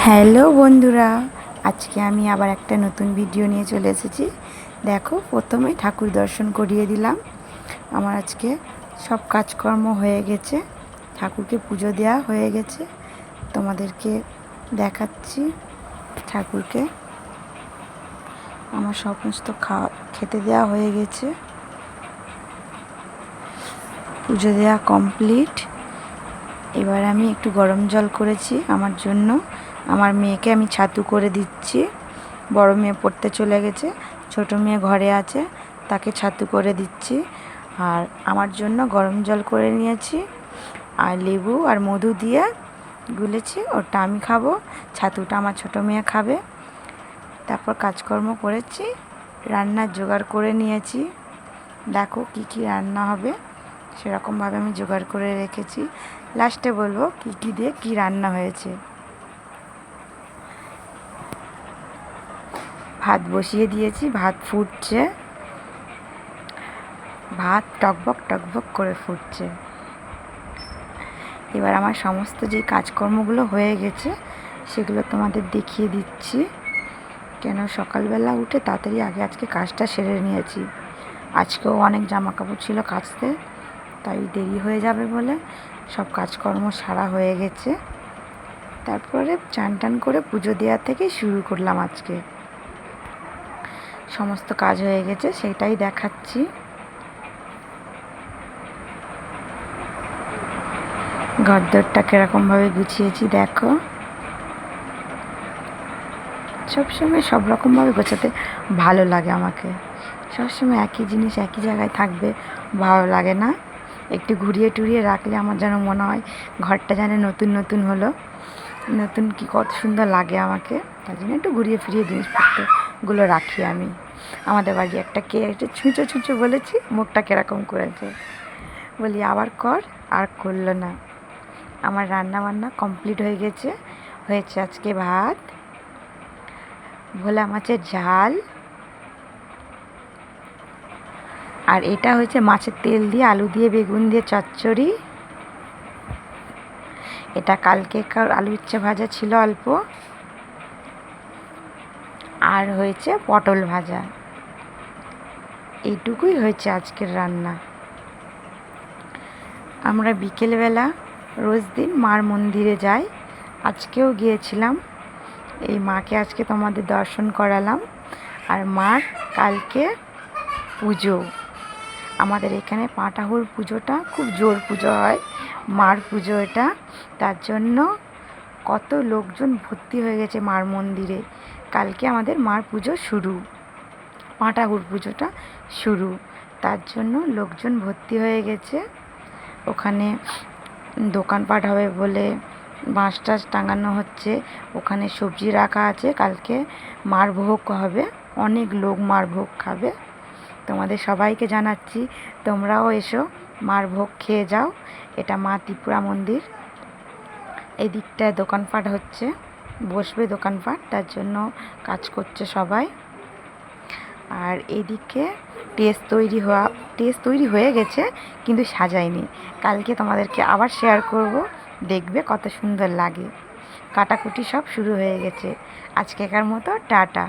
Hello বন্ধুরা, আজকে আমি আবার একটা নতুন ভিডিও নিয়ে চলে এসেছি। দেখো, প্রথমে ঠাকুর দর্শন করিয়ে দিলাম। আমার আজকে সব কাজকর্ম হয়ে গেছে, ঠাকুরকে পুজো দেওয়া হয়ে গেছে। তোমাদেরকে দেখাচ্ছি ঠাকুরকে। আমার সমস্ত খেতে দেওয়া হয়ে গেছে, পুজো দেওয়া কমপ্লিট। এবার আমি একটু গরম জল করেছি আমার জন্য। আমার মেয়েকে আমি ছাতু করে দিচ্ছি। বড় মেয়ে পড়তে চলে গেছে, ছোট মেয়ে ঘরে আছে, তাকে ছাতু করে দিচ্ছি। আর আমার জন্য গরম জল করে নিয়েছি, আর লেবু আর মধু দিয়ে গুলেছি, ওটা আমি খাবো, ছাতুটা আমার ছোট মেয়ে খাবে। তারপর কাজকর্ম করেছি, রান্নার জোগাড় করে নিয়েছি। দেখো কি কি রান্না হবে, সেরকমভাবে আমি জোগাড় করে রেখেছি। লাস্টে বলবো কি কি দিয়ে কি রান্না হয়েছে। ভাত বসিয়ে দিয়েছি, ভাত ফুটছে, ভাত টকবক টকবক করে ফুটছে। এবার আমার সমস্ত যে কাজকর্মগুলো হয়ে গেছে সেগুলো তোমাদের দেখিয়ে দিচ্ছি। কেন সকালবেলা উঠে তাড়াতাড়ি আজকে কাজটা সেরে নিয়েছি। আজকেও অনেক জামা কাপড় ছিল কাচতে, তাই দেরি হয়ে যাবে বলে সব কাজকর্ম সারা হয়ে গেছে। তারপরে চান টান করে পুজো দেওয়া থেকে শুরু করলাম। আজকে সমস্ত কাজ হয়ে গেছে, সেটাই দেখাচ্ছি। ঘরদোরটা কীরকমভাবে গুছিয়েছি দেখো। সবসময় সব রকমভাবে গোছাতে ভালো লাগে আমাকে। সবসময় একই জিনিস একই জায়গায় থাকবে ভালো লাগে না। একটু ঘুরিয়ে টুরিয়ে রাখলে আমার যেন মনে হয় ঘরটা যেন নতুন নতুন হলো, নতুন কি কত সুন্দর লাগে আমাকে। তার জন্য একটু ঘুরিয়ে ফিরিয়ে জিনিসপত্রগুলো রাখি আমি। আমাদের বাড়ি একটা একটু ছুঁচো ছুঁচো বলেছি, মুখটা কীরকম করেছে, বলি আবার কর, আর করলো না। আমার রান্না বান্না কমপ্লিট হয়ে গেছে। হয়েছে আজকে ভাত, ভোলা মাছের ঝাল, আর এটা হয়েছে মাছের তেল দিয়ে আলু দিয়ে বেগুন দিয়ে চচ্চড়ি। এটা কালকেকার আলু উচ্ছে ভাজা ছিল অল্প, আর হয়েছে পটল ভাজা। এইটুকুই হয়েছে আজকের রান্না। আমরা বিকেলবেলা রোজ দিন মার মন্দিরে যাই, আজকেও গিয়েছিলাম। এই মাকে আজকে তোমাদের দর্শন করালাম। আর মার কালকে পুজো, আমাদের এখানে পাটাহুর পুজোটা খুব জোর পুজো হয়, মার পুজো এটা। তার জন্য কত লোকজন ভর্তি হয়ে গেছে মার মন্দিরে। কালকে আমাদের মার পুজো শুরু, পাটাহুর পুজোটা শুরু, তার জন্য লোকজন ভর্তি হয়ে গেছে। ওখানে দোকানপাট হবে বলে বাঁশ টাশ টাঙানো হচ্ছে, ওখানে সবজি রাখা আছে। কালকে মার ভোগ হবে, অনেক লোক মার ভোগ খাবে। তোমাদের সবাইকে জানাচ্ছি, তোমরাও এসো, মার ভোগ খেয়ে যাও। এটা মা ত্রিপুরা মন্দির। এই দিকটায় দোকানপাট হচ্ছে, বসবে দোকানপাট, তার জন্য কাজ করছে সবাই। আর এদিকে টেস্ট তৈরি হয়ে গেছে, কিন্তু সাজাইনি। কালকে তোমাদেরকে আবার শেয়ার করব, দেখবে কত সুন্দর লাগে। কাটাকুটি সব শুরু হয়ে গেছে। আজকেকার মতো টাটা।